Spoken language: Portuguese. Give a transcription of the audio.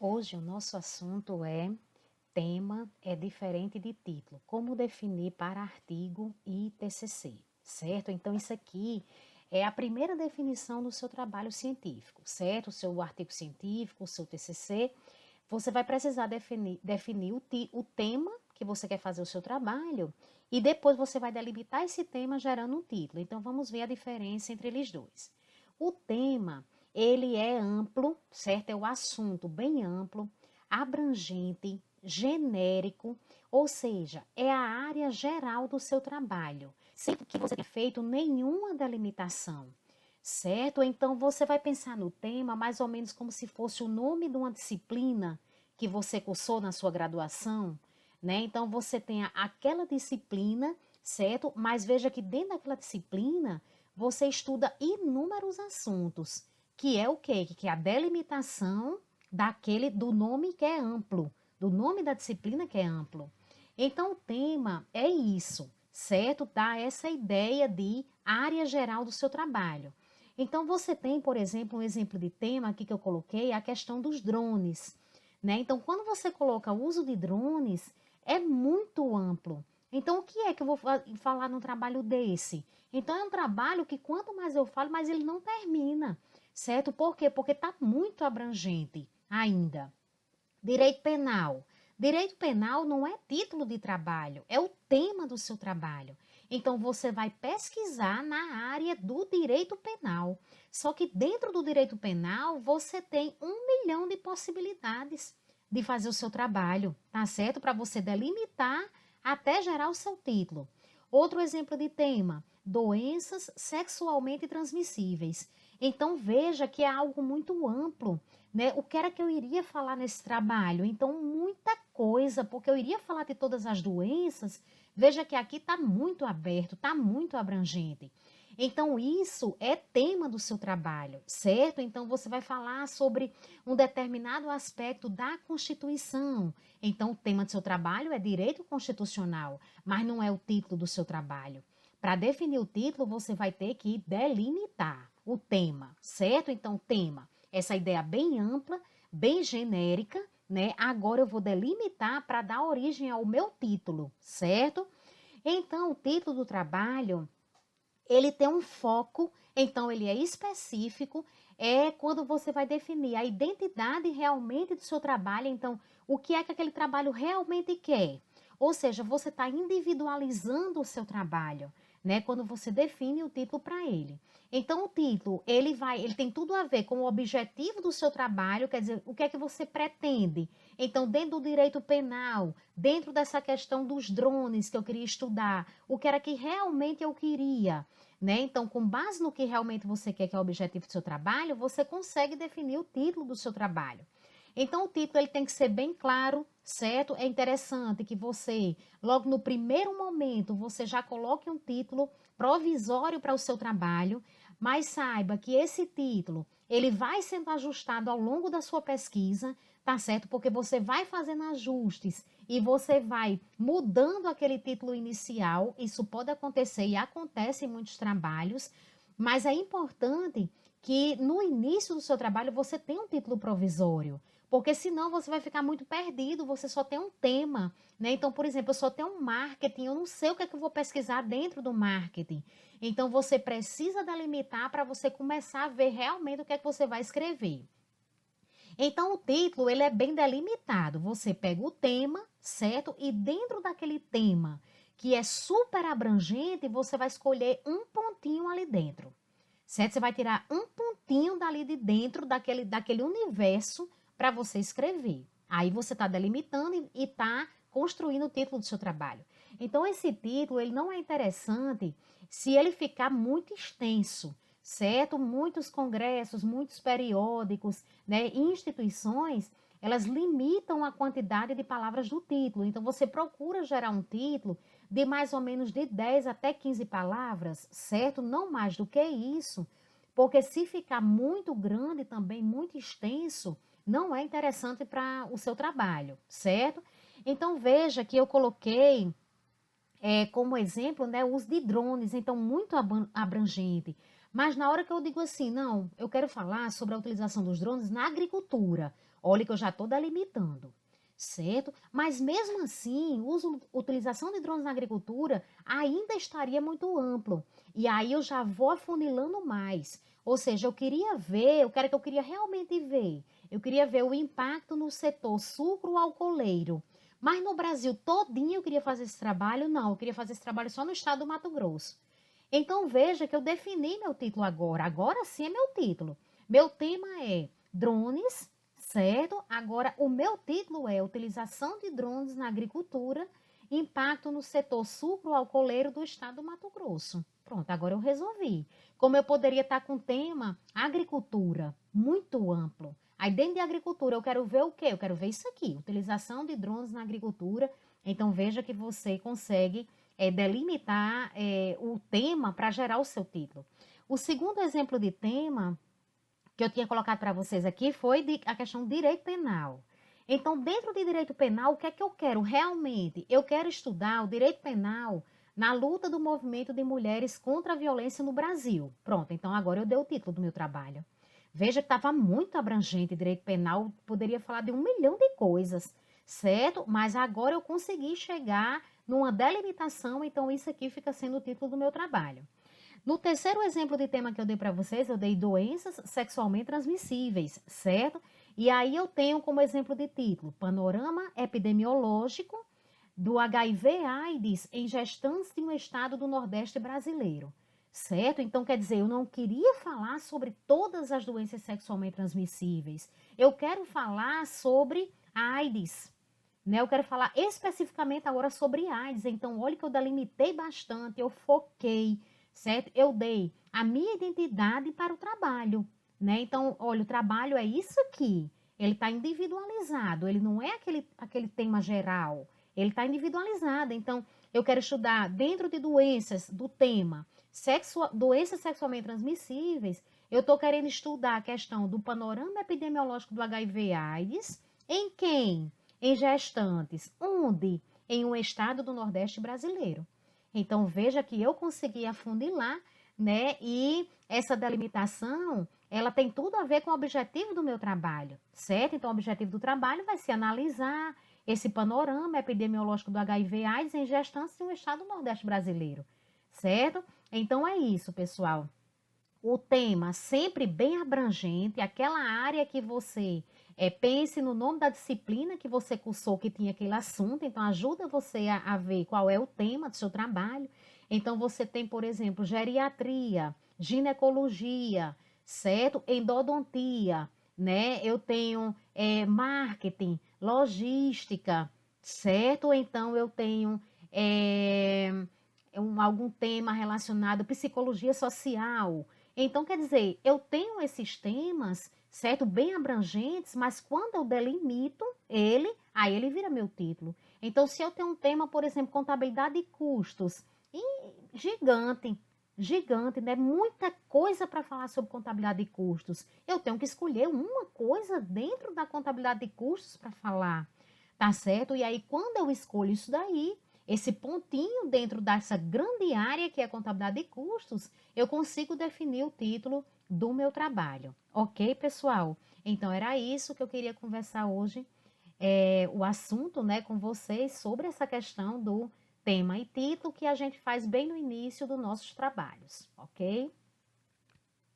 Hoje o nosso assunto é tema é diferente de título. Como definir para artigo e TCC, certo? Então isso aqui é a primeira definição do seu trabalho científico, certo? O seu artigo científico, o seu TCC, você vai precisar definir o tema que você quer fazer o seu trabalho e depois você vai delimitar esse tema gerando um título. Então vamos ver a diferença entre eles dois. O tema ele é amplo, certo? É o assunto bem amplo, abrangente, genérico, ou seja, é a área geral do seu trabalho, sem que você tenha feito nenhuma delimitação, certo? Então você vai pensar no tema mais ou menos como se fosse o nome de uma disciplina que você cursou na sua graduação, né? Então você tem aquela disciplina, certo? Mas veja que dentro daquela disciplina você estuda inúmeros assuntos, que é o quê? Que é a delimitação do nome que é amplo, do nome da disciplina que é amplo. Então, o tema é isso, certo? Dá essa ideia de área geral do seu trabalho. Então, você tem, por exemplo, um exemplo de tema aqui que eu coloquei, a questão dos drones, né? Então, quando você coloca o uso de drones, é muito amplo. Então, o que é que eu vou falar num trabalho desse? Então, é um trabalho que quanto mais eu falo, mais ele não termina, certo? Por quê? Porque está muito abrangente ainda. Direito penal. Direito penal não é título de trabalho, é o tema do seu trabalho. Então, você vai pesquisar na área do direito penal. Só que dentro do direito penal, você tem 1 milhão de possibilidades de fazer o seu trabalho, tá certo? Para você delimitar até gerar o seu título. Outro exemplo de tema: doenças sexualmente transmissíveis. Então, veja que é algo muito amplo, né? O que era que eu iria falar nesse trabalho? Então, muita coisa, porque eu iria falar de todas as doenças. Veja que aqui está muito aberto, está muito abrangente. Então, isso é tema do seu trabalho, certo? Então, você vai falar sobre um determinado aspecto da Constituição. Então, o tema do seu trabalho é direito constitucional, mas não é o título do seu trabalho. Para definir o título, você vai ter que delimitar o tema, certo? Então, tema, essa ideia bem ampla, bem genérica, né? Agora eu vou delimitar para dar origem ao meu título, certo? Então, o título do trabalho, ele tem um foco, então ele é específico, é quando você vai definir a identidade realmente do seu trabalho, então o que é que aquele trabalho realmente quer. Ou seja, você está individualizando o seu trabalho, né? Quando você define o título para ele. Então o título, ele tem tudo a ver com o objetivo do seu trabalho, quer dizer, o que é que você pretende. Então, dentro do direito penal, dentro dessa questão dos drones que eu queria estudar, o que era que realmente eu queria, né? Então, com base no que realmente você quer, que é o objetivo do seu trabalho, você consegue definir o título do seu trabalho. Então, o título ele tem que ser bem claro, certo? É interessante que você, logo no primeiro momento, você já coloque um título provisório para o seu trabalho, mas saiba que esse título, ele vai sendo ajustado ao longo da sua pesquisa, tá certo? Porque você vai fazendo ajustes e você vai mudando aquele título inicial. Isso pode acontecer e acontece em muitos trabalhos, mas é importante que no início do seu trabalho você tenha um título provisório, porque senão você vai ficar muito perdido, você só tem um tema, né? Então, por exemplo, eu só tenho um marketing, eu não sei o que é que eu vou pesquisar dentro do marketing. Então, você precisa delimitar para você começar a ver realmente o que é que você vai escrever. Então, o título, ele é bem delimitado. Você pega o tema, certo? E dentro daquele tema, que é super abrangente, você vai escolher um pontinho ali dentro, certo? Você vai tirar um pontinho dali de dentro daquele universo para você escrever. Aí você está delimitando e está construindo o título do seu trabalho. Então, esse título, ele não é interessante se ele ficar muito extenso, certo? Muitos congressos, muitos periódicos, né, instituições, elas limitam a quantidade de palavras do título. Então, você procura gerar um título de mais ou menos de 10 até 15 palavras, certo? Não mais do que isso, porque se ficar muito grande também, muito extenso, não é interessante para o seu trabalho, certo? Então, veja que eu coloquei como exemplo, né, o uso de drones, então muito abrangente. Mas na hora que eu digo assim, não, eu quero falar sobre a utilização dos drones na agricultura, Olha que eu já estou delimitando, certo? Mas mesmo assim, utilização de drones na agricultura ainda estaria muito amplo. E aí eu já vou afunilando mais. Ou seja, eu quero que eu queria realmente ver. Eu queria ver o impacto no setor sucro-alcooleiro. Mas no Brasil todinho eu queria fazer esse trabalho? Não, eu queria fazer esse trabalho só no estado do Mato Grosso. Então veja que eu defini meu título agora. Agora sim é meu título. Meu tema é drones, certo? Agora o meu título é utilização de drones na agricultura, impacto no setor sucro-alcooleiro do estado do Mato Grosso. Pronto, agora eu resolvi. Como eu poderia estar com o tema agricultura, muito amplo. Aí dentro de agricultura eu quero ver o quê? Eu quero ver isso aqui, utilização de drones na agricultura. Então veja que você consegue delimitar o tema para gerar o seu título. O segundo exemplo de tema que eu tinha colocado para vocês aqui foi a questão do direito penal. Então, dentro de direito penal, o que é que eu quero realmente? Eu quero estudar o direito penal na luta do movimento de mulheres contra a violência no Brasil. Pronto, então agora eu dei o título do meu trabalho. Veja que estava muito abrangente direito penal, poderia falar de 1 milhão de coisas, certo? Mas agora eu consegui chegar numa delimitação, então isso aqui fica sendo o título do meu trabalho. No terceiro exemplo de tema que eu dei para vocês, eu dei doenças sexualmente transmissíveis, certo? E aí eu tenho como exemplo de título, Panorama Epidemiológico do HIV/AIDS em gestantes de um estado do Nordeste brasileiro, certo? Então, quer dizer, eu não queria falar sobre todas as doenças sexualmente transmissíveis. Eu quero falar sobre a AIDS, né? Eu quero falar especificamente agora sobre AIDS. Então, olha que eu delimitei bastante, eu foquei, certo? Eu dei a minha identidade para o trabalho, né? Então, olha, o trabalho é isso aqui. Ele está individualizado, ele não é aquele tema geral, ele está individualizado. Então, eu quero estudar dentro de doenças do tema doenças sexualmente transmissíveis, eu estou querendo estudar a questão do panorama epidemiológico do HIV/AIDS em quem? Em gestantes. Onde? Em um estado do Nordeste brasileiro. Então, veja que eu consegui afunilar, né? E essa delimitação, ela tem tudo a ver com o objetivo do meu trabalho, certo? Então, o objetivo do trabalho vai ser analisar esse panorama epidemiológico do HIV/AIDS em gestantes em um estado do Nordeste brasileiro, certo? Então, é isso, pessoal. O tema sempre bem abrangente, aquela área que você pense no nome da disciplina que você cursou que tinha aquele assunto, então ajuda você a ver qual é o tema do seu trabalho. Então você tem, por exemplo, geriatria, ginecologia, certo? Endodontia, né? Eu tenho marketing, logística, certo? Então eu tenho algum tema relacionado à psicologia social. Então, quer dizer, eu tenho esses temas, certo, bem abrangentes, mas quando eu delimito ele, aí ele vira meu título. Então, se eu tenho um tema, por exemplo, contabilidade e custos, gigante, gigante, né? Muita coisa para falar sobre contabilidade e custos. Eu tenho que escolher uma coisa dentro da contabilidade de custos para falar, tá certo? E aí, quando eu escolho isso daí, esse pontinho dentro dessa grande área que é a contabilidade de custos, eu consigo definir o título do meu trabalho. Ok, pessoal? Então, era isso que eu queria conversar hoje, o assunto, né, com vocês sobre essa questão do tema e título que a gente faz bem no início dos nossos trabalhos, ok?